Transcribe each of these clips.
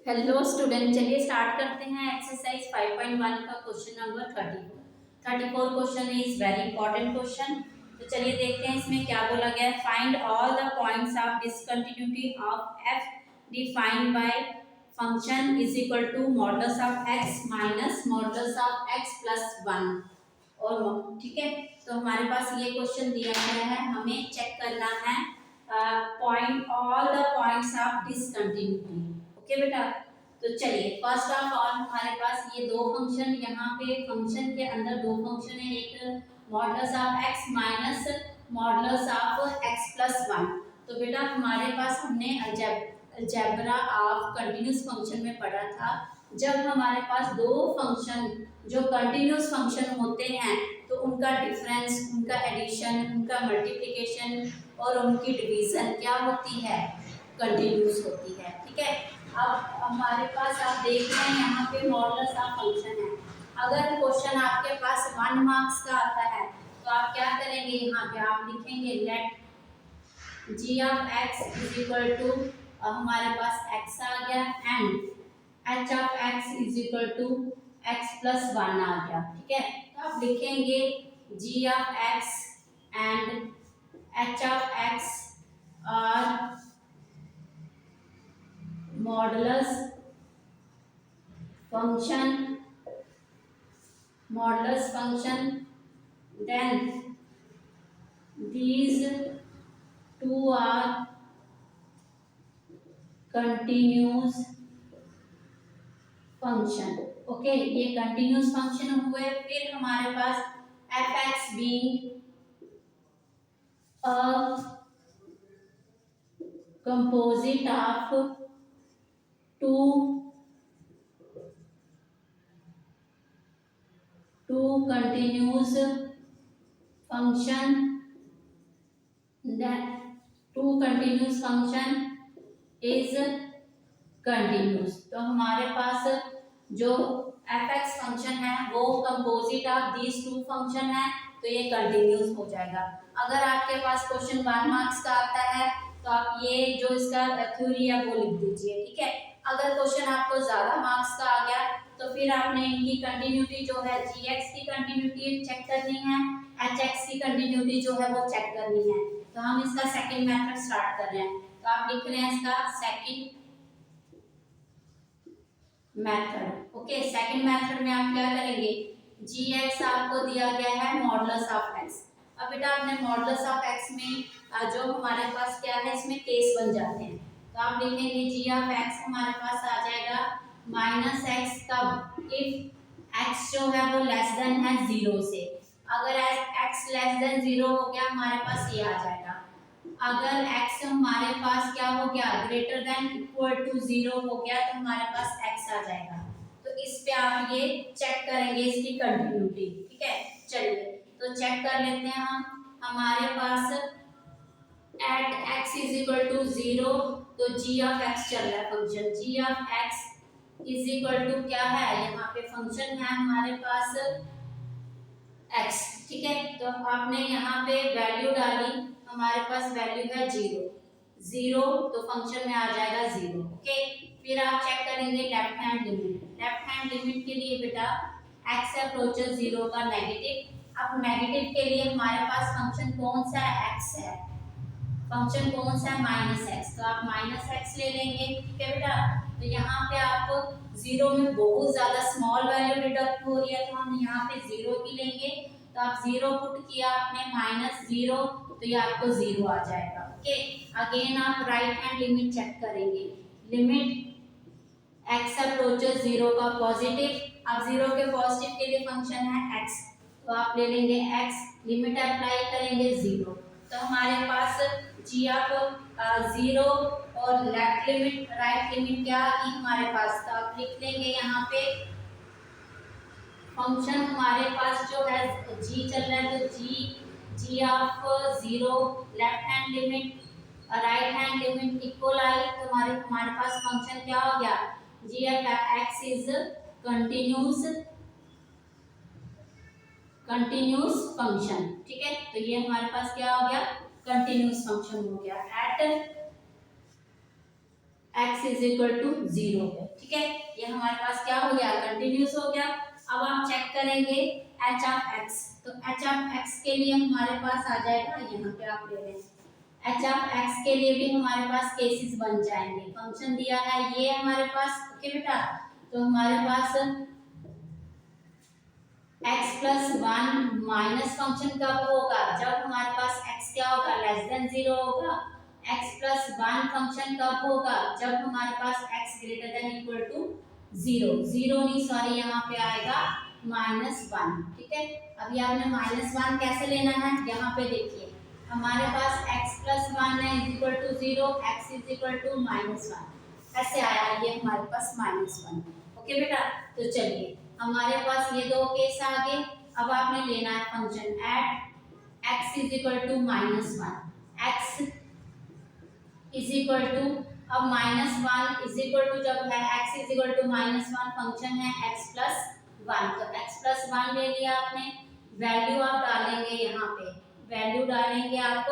Hello student, चलिए start करते हैं एक्सरसाइज 5.1 का question number 34 question is very important question. तो चलिए देखते हैं इसमें क्या बोला गया है। Find all the points of discontinuity of F defined by function is equal to modulus of x minus modulus of x plus 1 और ठीक है। तो हमारे पास ये क्वेश्चन दिया गया है, हमें चेक करना है point all the points of discontinuity. Okay बेटा, तो चलिए फर्स्ट ऑफ ऑल हमारे पास ये दो फंक्शन, यहाँ पे फंक्शन के अंदर दो फंक्शन है, एक modulus of x minus modulus of x plus 1। तो बेटा हमारे पास हमने अलजेब्रा ऑफ कंटिन्यूस फंक्शन में पढ़ा था, जब हमारे पास दो फंक्शन जो कंटिन्यूस फंक्शन होते हैं तो उनका डिफरेंस, उनका एडिशन, उनका मल्टीप्लिकेशन और उनकी डिवीजन क्या होती है, कंटिन्यूस होती है। ठीक है, अब हमारे पास आप देख रहे हैं यहाँ पे मॉडुलस ऑफ फंक्शन है। अगर क्वेश्चन आपके पास 1 मार्क्स का आता है तो आप क्या करेंगे, यहाँ पे आप लिखेंगे let g of x is equal to, हमारे पास x आ गया and h of x is equal to x plus 1 आ गया। ठीक है, तो आप लिखेंगे g of x and h of x और modulus function then these two are continuous function. Okay, ये कंटिन्यूस फंक्शन हुए। फिर हमारे पास f x being a composite of two continuous function, that two continuous function is continuous। तो हमारे पास जो F x function है वो composite of these two function है, तो ये कंटिन्यूस हो जाएगा। अगर आपके पास क्वेश्चन 1 मार्क्स का आता है तो आप ये जो इसका थ्योरी है वो लिख दीजिए। ठीक है, अगर क्वेश्चन आपको ज्यादा मार्क्स का आ गया तो फिर आपने इनकी कंटिन्यूटी जो है जी एक्स की कंटिन्यूटी चेक करनी है, एच एक्स की कंटिन्यूटी जो है वो चेक करनी है। तो हम इसका सेकंड मेथड स्टार्ट कर रहे हैं, तो आप लिख रहे हैं इसका second method. Okay, second method में आप क्या करेंगे, जी एक्स आपको दिया गया है मॉडुलस ऑफ एक्स। अब बेटा आपने मॉडुलस ऑफ एक्स में जो हमारे पास क्या है, इसमें केस बन जाते हैं। तो आप लिखेंगे जी ऑफ एक्स हमारे पास आ जाएगा माइनस एक्स कब, इफ एक्स जो है वो लेस देन है 0 से। अगर एक्स लेस देन 0 हो गया हमारे पास ये आ जाएगा। अगर x हमारे पास क्या हो गया, ग्रेटर देन इक्वल टू 0 हो गया तो हमारे पास x आ जाएगा। तो इस पे आप ये चेक करेंगे इसकी कंटिन्यूटी। ठीक है, चलिए तो चेक कर लेते हैं हम। हमारे पास at x is equal to 0, तो g ऑफ x चल रहा है function, g of x is equal to क्या है, यहाँ पे फंक्शन है हमारे पास x। ठीक है, तो आपने यहाँ पे वैल्यू डाली, हमारे पास वैल्यू है 0 तो फंक्शन में आ जाएगा 0। ओके, फिर आप चेक करेंगे left hand limit. Left hand limit के लिए बेटा x अप्रोचेस 0 का नेगेटिव। अब नेगेटिव के लिए हमारे पास फंक्शन कौन सा है, x है, फंक्शन कौन सा है माइनस एक्स, तो आप माइनस एक्स ले लेंगे। ठीक है बेटा, तो यहाँ पे आप 0 में बहुत ज्यादा स्मॉल वैल्यू डिडक्ट हो रही है तो हम यहाँ पे 0 की लेंगे। तो आप 0 पुट किया आपने -0, तो ये आपको 0 आ जाएगा। ओके, अगेन आप राइट हैंड लिमिट चेक करेंगे, लिमिट x अप्रोचेस 0 का पॉजिटिव। अब 0 के पॉजिटिव के लिए फंक्शन है x, तो आप ले लेंगे x, लिमिट अप्लाई करेंगे 0, तो हमारे पास जी ऑफ 0 और लेफ्ट लिमिट राइट लिमिट क्या आ गई हमारे पास, तो आप लिख लेंगे यहाँ पे फंक्शन हमारे पास जो है g चल रहा है, तो g of 0 left hand limit right hand limit equal आई, तो हमारे पास फंक्शन क्या हो गया, g of x is continuous function. ठीक है, तो ये हमारे पास क्या हो गया, कंटिन्यूस फंक्शन हो गया। x इज इक्वल टू 0 है। ठीक है, ये हमारे पास क्या हो गया, कंटिन्यूस हो गया। अब आप चेक करेंगे h ऑफ x, तो h ऑफ x के लिए हमारे पास आ जाएगा, यहाँ पे आप ले लें, h ऑफ x के लिए भी हमारे पास केसेस बन जाएंगे। फंक्शन दिया है ये हमारे पास, ओके बेटा, तो हमारे पास x plus one minus function कब होगा, जब हमारे पास x क्या होगा, लेस देन 0 होगा। x प्लस वन फंक्शन कब होगा, जब हमारे पास x greater than equal to 0, 0 नहीं सॉरी, यहाँ पे आएगा -1। ठीक है, अभी आपने -1 कैसे लेना है, यहाँ पे देखिए हमारे पास x प्लस वन है is equal to 0, x is equal to -1, ऐसे आया ये हमारे पास -1। ओके बेटा, तो चलिए हमारे पास ये दो केस आ गए। अब आपने लेना है function at x is equal to -1, x is equal to, अब -1 इज इक्वल टू जब है x is equal to -1, function है x प्लस 1, तो x प्लस 1 ले लिया आपने, वैल्यू आप डालेंगे यहाँ पे, वैल्यू डालेंगे आप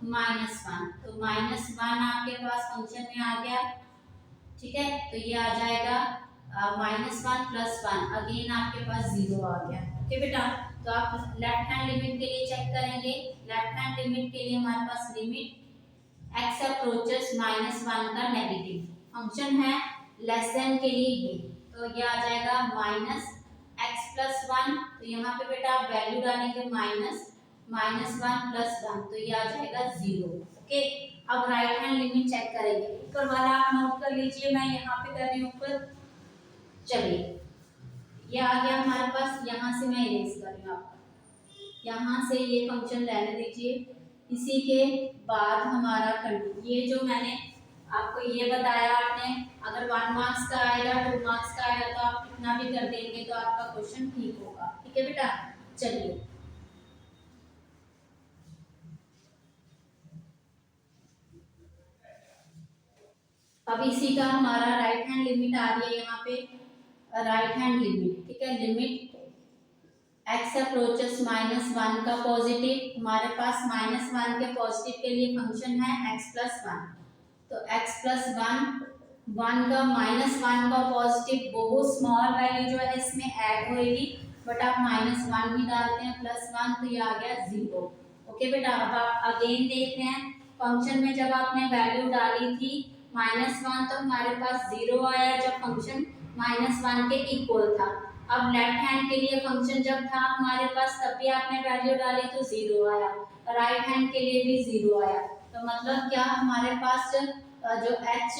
-1, तो -1 आपके पास फंक्शन में आ गया। ठीक है, तो ये आ जाएगा -1 प्लस 1, अगेन आपके पास 0 आ गया। ओके बेटा, तो आप लेफ्ट हैंड लिमिट के लिए चेक करेंगे, लेफ्ट हैंड लिमिट के लिए हमारे पास लिमिट x अप्रोचेस -1 का नेगेटिव, फंक्शन है लेस देन के लिए ये, तो ये आ जाएगा -x प्लस 1, तो यहाँ पे बेटा आप वैल्यू डालेंगे -1 प्लस 1, तो ये आ जाएगा 0। ओके, अब राइट हैंड लिमिट चेक करेंगे, ऊपर वाला आप नोट कर लीजिए, मैं यहाँ पे कर रही हूँ ऊपर। चलिए ये आ गया हमारे पास, यहाँ से मैं इरेज कर रही हूँ आपका, यहाँ से ये फंक्शन रहने दीजिए। इसी के बाद हमारा ये जो मैंने आपको ये बताया, आपने अगर 1 मार्क्स का आएगा 2 मार्क्स का आएगा तो आप कितना भी कर देंगे तो आपका क्वेश्चन ठीक होगा। ठीक है बेटा, चलिए अब इसी का हमारा राइट हैंड लिमिट आ रही है यहाँ पे, राइट हैंड लिमिट। ठीक है, लिमिट x अप्रोचेस -1 का पॉजिटिव, हमारे पास -1 के पॉजिटिव के लिए फंक्शन है x प्लस 1, तो x प्लस 1 का -1 का पॉजिटिव बहुत स्मॉल वैल्यू जो है इसमें ऐड होएगी, बट आप -1 भी डालते हैं प्लस 1, तो ये आ गया 0। ओके बेटा, अब आप अगेन देख रहे हैं फंक्शन में जब आपने वैल्यू डाली थी -1 तो हमारे पास 0 आया जब फंक्शन -1 के इक्वल था। अब लेफ्ट हैंड के लिए फंक्शन जब था हमारे पास तब भी आपने वैल्यू डाली तो 0 आया, राइट हैंड के लिए भी 0 आया, तो मतलब क्या हमारे पास जो h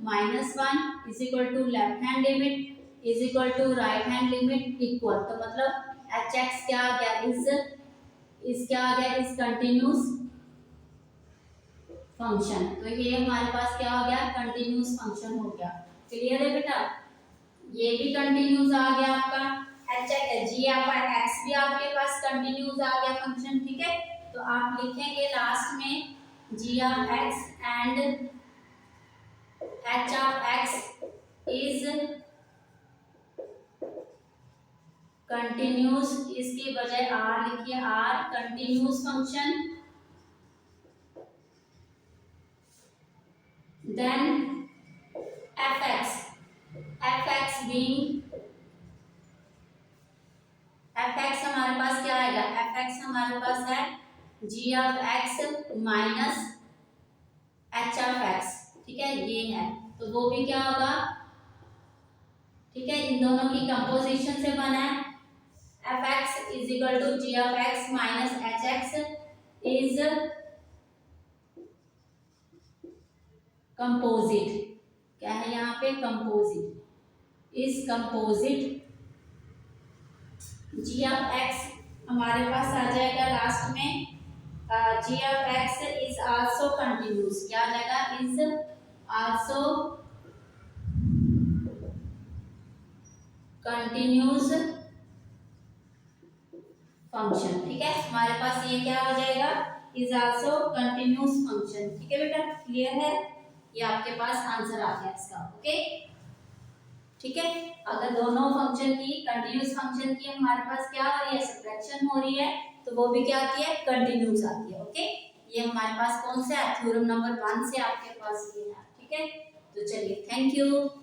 -1 is equal to left hand limit is equal to right hand limit equal, तो मतलब hx क्या आ गया, इस क्या आ गया, इस कंटिन्यूस फंक्शन, तो ये हमारे पास क्या हो गया, कंटिन्यूस फंक्शन हो गया। क्लियर है बेटा, ये भी कंटिन्यूस आ गया आपका, जी आपका x भी आपके पास कंटिन्यूस आ गया फंक्शन। ठीक है, तो आप लिखेंगे लास्ट में g of x and h of x is continuous, इसकी बजाय r लिखिए, r continuous function, then fx being fx हमारे पास क्या आएगा, fx हमारे पास है g of x minus h of x। ठीक है, ये है, तो वो भी क्या होगा, ठीक है, इन दोनों की कंपोजिशन से बना है, fx is equal to g of x minus hx is composite, क्या है यहाँ पे, composite, is composite g of x हमारे पास आ जाएगा लास्ट में, g of x is also continuous, क्या आ जाएगा, इज आल्सो कंटिन्यूस फंक्शन। ठीक है, हमारे पास ये क्या हो जाएगा, इज आल्सो कंटिन्यूस फंक्शन। ठीक है बेटा, क्लियर है, ये आपके पास आंसर आ गया इसका। ओके, ठीक है, अगर दोनों फंक्शन की, कंटिन्यूस फंक्शन की हमारे पास क्या हो रही है, सब्ट्रैक्शन हो रही है, तो वो भी क्या आती है, कंटिन्यूस आती है। ओके, ये हमारे पास कौन सा है, थ्योरम नंबर 1 से आपके पास ये है। ठीक है, तो चलिए, थैंक यू।